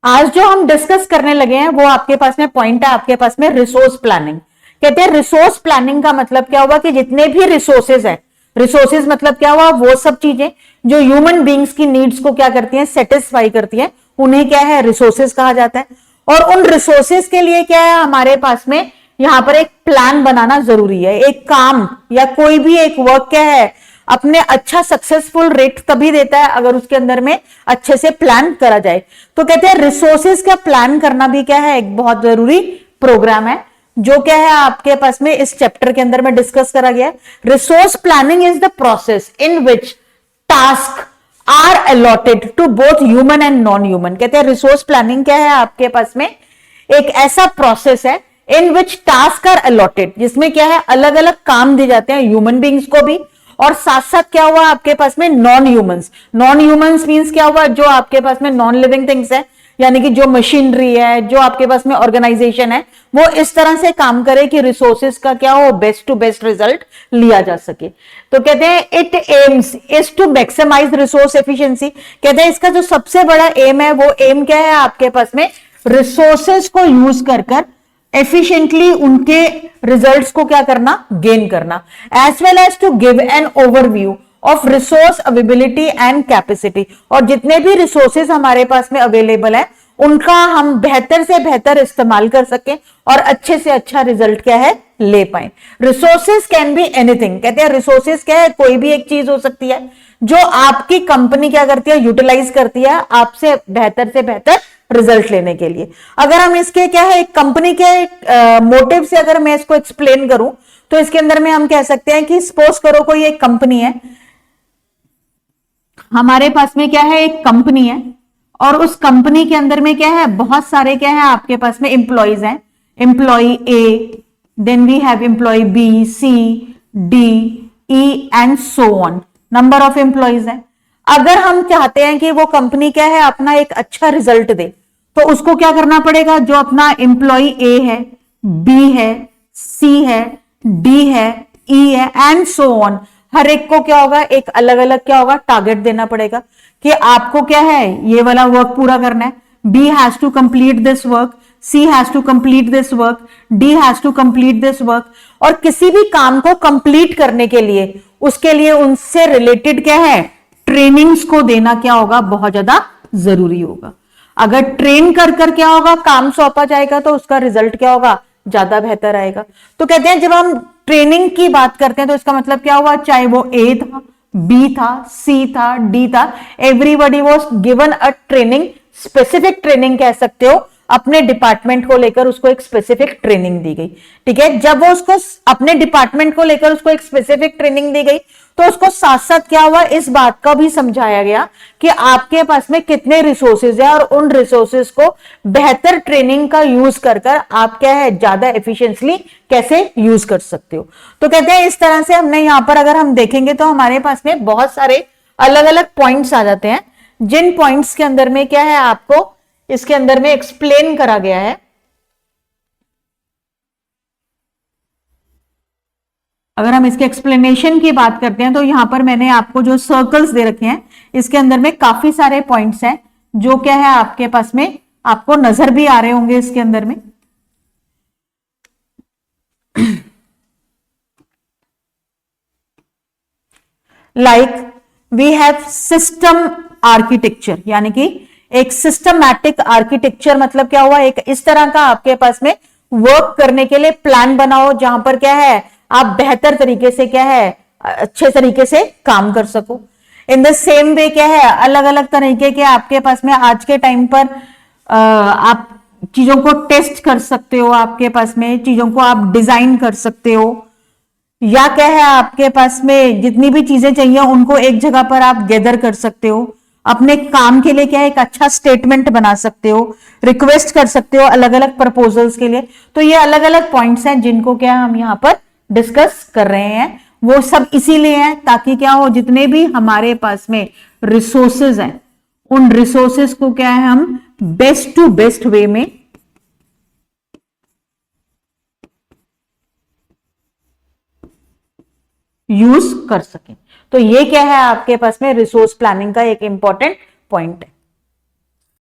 आज जो हम डिस्कस करने लगे हैं वो आपके पास में पॉइंट है, आपके पास में रिसोर्स प्लानिंग। कहते हैं रिसोर्स प्लानिंग का मतलब क्या हुआ कि जितने भी रिसोर्सेज है, रिसोर्सेज मतलब क्या हुआ, वो सब चीजें जो ह्यूमन बींग्स की नीड्स को क्या करती हैं, सेटिस्फाई करती हैं, उन्हें क्या है, रिसोर्सेज कहा जाता है। और उन रिसोर्सेज के लिए क्या है, हमारे पास में यहां पर एक प्लान बनाना जरूरी है। एक काम या कोई भी एक वर्क क्या है, अपने अच्छा सक्सेसफुल रेट तभी देता है अगर उसके अंदर में अच्छे से प्लान करा जाए। तो कहते हैं रिसोर्सेज का प्लान करना भी क्या है, एक बहुत जरूरी प्रोग्राम है, जो क्या है आपके पास में इस चैप्टर के अंदर में डिस्कस करा गया है। Resource planning is the process in which task are allotted to both human and non human. कहते हैं रिसोर्स प्लानिंग क्या है, आपके पास में एक ऐसा प्रोसेस है इन विच टास्क आर अलॉटेड, जिसमें क्या है, अलग अलग काम दिए जाते हैं ह्यूमन बींग्स को भी, और साथ साथ क्या हुआ आपके पास में non humans. Non humans means क्या हुआ, जो आपके पास में नॉन लिविंग थिंग्स है, यानी कि जो मशीनरी है, जो आपके पास में ऑर्गेनाइजेशन है, वो इस तरह से काम करे कि रिसोर्सेज का क्या हो, बेस्ट टू बेस्ट रिजल्ट लिया जा सके। तो कहते हैं it aims is to maximise resource efficiency. कहते हैं इसका जो सबसे बड़ा एम है, वो एम क्या है आपके पास में, रिसोर्सेज को यूज कर एफिशिएंटली उनके रिजल्ट्स को क्या करना, गेन करना, as well as to give an overview of resource availability and capacity. और जितने भी रिसोर्सेज हमारे पास में अवेलेबल है, उनका हम बेहतर से बेहतर इस्तेमाल कर सकें और अच्छे से अच्छा रिजल्ट क्या है, ले पाए। Resources can be anything. कहते हैं रिसोर्सेज क्या है, कोई भी एक चीज हो सकती है जो आपकी कंपनी क्या करती है, यूटिलाइज करती है आपसे बेहतर से बेहतर रिजल्ट लेने के लिए। अगर हम इसके क्या है, कंपनी के मोटिव से अगर मैं इसको एक्सप्लेन करूं, तो इसके अंदर में हम कह सकते हैं कि सपोज करो कोई एक कंपनी है, हमारे पास में क्या है, एक कंपनी है, और उस कंपनी के अंदर में क्या है, बहुत सारे क्या है आपके पास में एम्प्लॉइज हैं। Employee A, then we have employee B, C, D, E and so on, number of employees है। अगर हम चाहते हैं कि वो कंपनी क्या है, अपना एक अच्छा रिजल्ट दे, तो उसको क्या करना पड़ेगा, जो अपना एम्प्लॉय ए है, बी है, सी है, डी है, ई है एंड सो ऑन, हर एक को क्या होगा, एक अलग अलग क्या होगा, टारगेट देना पड़ेगा कि आपको क्या है, ये वाला वर्क पूरा करना है। B has to complete this work, C has to complete this work, D has to complete this work. और किसी भी काम को कंप्लीट करने के लिए, उसके लिए उनसे रिलेटेड क्या है, ट्रेनिंग्स को देना क्या होगा, बहुत ज्यादा जरूरी होगा। अगर ट्रेन कर कर क्या होगा, काम सौंपा जाएगा, तो उसका रिजल्ट क्या होगा, ज्यादा बेहतर आएगा। तो कहते हैं जब हम ट्रेनिंग की बात करते हैं, तो इसका मतलब क्या हुआ, चाहे वो ए था, बी था, सी था, डी था, everybody was given a training, specific training कह सकते हो, अपने डिपार्टमेंट को लेकर उसको एक स्पेसिफिक ट्रेनिंग दी गई। ठीक है, जब वो उसको अपने डिपार्टमेंट को लेकर उसको एक स्पेसिफिक ट्रेनिंग दी गई, तो उसको साथ साथ क्या हुआ, इस बात का भी समझाया गया कि आपके पास में कितने रिसोर्सेज है, और उन रिसोर्सेज को बेहतर ट्रेनिंग का यूज कर आप क्या है, ज्यादा एफिशिएंटली कैसे यूज कर सकते हो। तो कहते हैं इस तरह से हमने यहां पर अगर हम देखेंगे, तो हमारे पास में बहुत सारे अलग अलग पॉइंट्स आ जाते हैं, जिन पॉइंट्स के अंदर में क्या है, आपको इसके अंदर में एक्सप्लेन करा गया है। अगर हम इसके एक्सप्लेनेशन की बात करते हैं, तो यहां पर मैंने आपको जो सर्कल्स दे रखे हैं, इसके अंदर में काफी सारे पॉइंट्स हैं, जो क्या है आपके पास में आपको नजर भी आ रहे होंगे इसके अंदर में। Like we have system architecture, यानी कि एक सिस्टमैटिक आर्किटेक्चर मतलब क्या हुआ, एक इस तरह का आपके पास में वर्क करने के लिए प्लान बनाओ, जहां पर क्या है, आप बेहतर तरीके से क्या है, अच्छे तरीके से काम कर सको। इन द सेम वे क्या है, अलग अलग तरीके के आपके पास में आज के टाइम पर आप चीजों को टेस्ट कर सकते हो, आपके पास में चीजों को आप डिजाइन कर सकते हो, या क्या है आपके पास में जितनी भी चीजें चाहिए उनको एक जगह पर आप गैदर कर सकते हो, अपने काम के लिए क्या है, एक अच्छा स्टेटमेंट बना सकते हो, रिक्वेस्ट कर सकते हो अलग अलग प्रपोजल्स के लिए। तो ये अलग अलग पॉइंट्स हैं जिनको क्या हम यहां पर डिस्कस कर रहे हैं। वो सब इसीलिए है ताकि क्या हो, जितने भी हमारे पास में रिसोर्सेज हैं, उन रिसोर्सेज को क्या है, हम बेस्ट टू बेस्ट वे में यूज कर सकें। तो ये क्या है आपके पास में रिसोर्स प्लानिंग का एक इंपॉर्टेंट पॉइंट है।